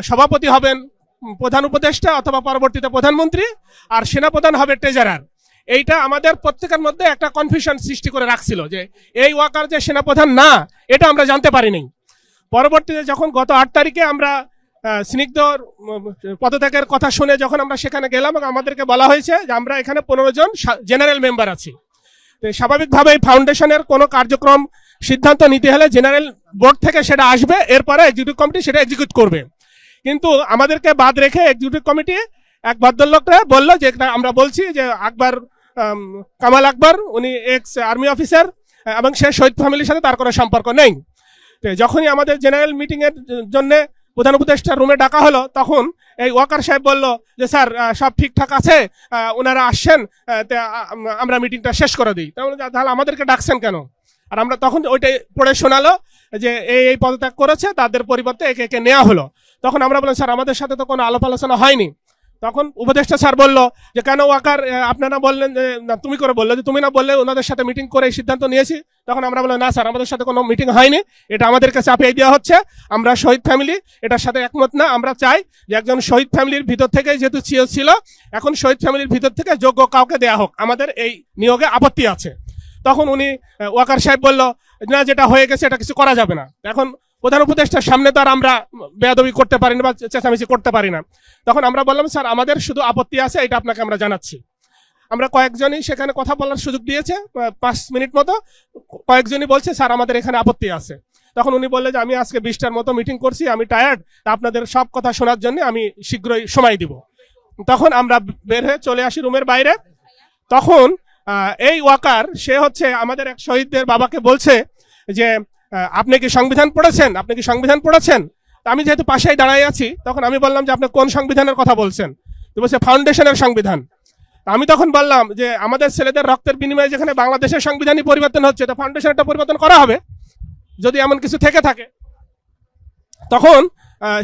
সভাপতি হবেন প্রধান উপদেষ্টা অথবা পরবর্তীতে প্রধানমন্ত্রী, আর সেনাপ্রধান হবে ট্রেজারার। এইটা আমাদের প্রত্যেকের মধ্যে একটা কনফিউশন সৃষ্টি করে রাখছিল যে এই ওয়াকার যে সেনাপ্রধান না, এটা আমরা জানতে পারিনি। পরবর্তীতে যখন গত 8 তারিখে আমরা স্নিগ্ধর পদত্যাগের কথা শুনে যখন আমরা সেখানে গেলাম, আমাদেরকে বলা হয়েছে যে আমরা এখানে 15 জন জেনারেল মেম্বার আছি। স্বাভাবিকভাবে এই ফাউন্ডেশনের কোনো কার্যক্রম সিদ্ধান্ত নিতে হলে জেনারেল বোর্ড থেকে সেটা আসবে, এরপরে এক্সিকিউটিভ কমিটি সেটা এক্সিকিউট করবে। কিন্তু আমাদেরকে বাদ রেখে এক্সিকিউটিভ কমিটি এক ভদ্রলোকরা বললো যে আমরা বলছি যে আকবর কামাল আকবর উনি এক্স আর্মি অফিসার এবং সে শহীদ ফ্যামিলির সাথে তার কোনো সম্পর্ক নেই। যখনই আমাদের জেনারেল মিটিং এর জন্য প্রধান উপদেষ্টার রুমে ডাকা হলো, তখন এই ওয়াকার সাহেব বলল যে স্যার সব ঠিকঠাক আছে, ওনারা আসছেন, আমরা মিটিংটা শেষ করে দিই। তাহলে আমাদেরকে ডাকছেন কেন? আর আমরা তখন ওইটাই পড়ে শোনালো যে এই পদত্যাগ করেছে, তাদের পরিবর্তে একে একে নেওয়া হলো। তখন আমরা বললাম স্যার আমাদের সাথে তো কোনো আলাপ আলোচনা হয়নি। তখন উপদেষ্টা স্যার বলল যে কেন ওয়াকার আপনারা বললেন যে তুমি করে বললে যে তুমি না বললে ওনাদের সাথে মিটিং করে সিদ্ধান্ত নিয়েছি। তখন আমরা বললাম না স্যার, আমাদের সাথে কোনো মিটিং হয়নি, এটা আমাদেরকে চাপিয়ে দেওয়া হচ্ছে। আমরা শহীদ ফ্যামিলি এটার সাথে একমত না। আমরা চাই যে একজন শহীদ ফ্যামিলির ভিতর থেকে যেহেতু সিও ছিল, এখন শহীদ ফ্যামিলির ভিতর থেকে যোগ্য কাউকে দেয়া হোক, আমাদের এই নিয়োগে আপত্তি আছে। তখন উনি ওয়াকার সাহেব বলল না, যেটা হয়ে গেছে এটা কিছু করা যাবে না। এখন প্রধান উপদেষ্টার সামনে তো আর আমরা বেয়াদবি করতে পারি না বা চেঁচামেচি করতে পারি না। তখন আমরা বললাম স্যার আমাদের শুধু আপত্তি আছে, এটা আপনাকে আমরা জানাচ্ছি। আমরা কয়েকজনই সেখানে কথা বলার সুযোগ দিয়েছে 5 মিনিট মতো, কয়েকজনই বলছে স্যার আমাদের এখানে আপত্তি আছে। তখন উনি বললেন যে আমি আজকে 20টার মতো মিটিং করছি, আমি টায়ার্ড, আপনাদের সব কথা শোনার জন্য আমি শীঘ্রই সময় দিব। তখন আমরা বের হয়ে চলে আসি রুমের বাইরে। তখন এই ওয়াকার সে হচ্ছে আমাদের এক শহীদদের বাবাকে বলছে যে আপনি কি সংবিধান পড়েছেন, আপনি কি সংবিধান পড়েছেন? আমি যেহেতু পাশেই দাঁড়াই আছি, তখন আমি বললাম যে আপনি কোন সংবিধানের কথা বলছেন? তো বলছে ফাউন্ডেশনের সংবিধান। আমি তখন বললাম যে আমাদের ছেলেদের রক্তের বিনিময়ে যেখানে বাংলাদেশের সংবিধানই পরিবর্তন হচ্ছে, তো ফাউন্ডেশনটা পরিবর্তন করা হবে যদি এমন কিছু থেকে থাকে। তখন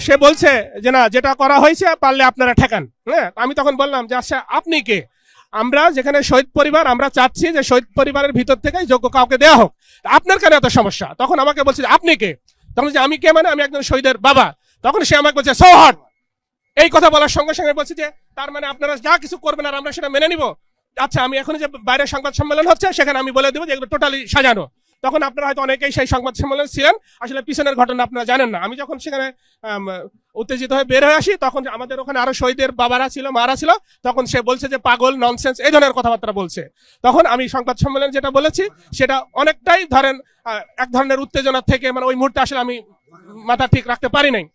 সে বলছে যে না, যেটা করা হয়েছে পারলে আপনারা ঠেকান। হ্যাঁ, আমি তখন বললাম যে আচ্ছা আপনি কে? আমরা যেখানে শহীদ পরিবার, আমরা চাচ্ছি যে শহীদ পরিবারের ভিতর থেকে যোগ্য কাউকে দেওয়া হোক, আপনার কেন এত সমস্যা? তখন আমাকে বলছে যে আপনি কে? তখন যে আমি কে মানে আমি একজন শহীদের বাবা। তখন সে আমাকে বলছে সো হট। এই কথা বলার সঙ্গে সঙ্গে বলছে যে তার মানে আপনারা যা কিছু করবেন আর আমরা সেটা মেনে নিব। আচ্ছা, আমি এখন যে বাইরে সংবাদ সম্মেলন হচ্ছে সেখানে আমি বলে দেবো যে এগুলো টোটালি সাজানো। তখন আপনারা হয়তো অনেকেই সেই সংবাদ সম্মেলন ছিলেন, আসলে পিছনের ঘটনা আপনারা জানেন না। আমি যখন সেখানে উত্তেজিত হয়ে বের হয়ে আসি, তখন আমাদের ওখানে আরো শহীদের বাবারা ছিল, মারা ছিল। তখন সে বলছে যে পাগল, ননসেন্স, এই ধরনের কথাবার্তা বলছে। তখন আমি সংবাদ সম্মেলন যেটা বলেছি সেটা অনেকটাই ধরেন এক ধরনের উত্তেজনা থেকে, মানে ওই মুহূর্তে আসলে আমি মাথা ঠিক রাখতে পারি নাই।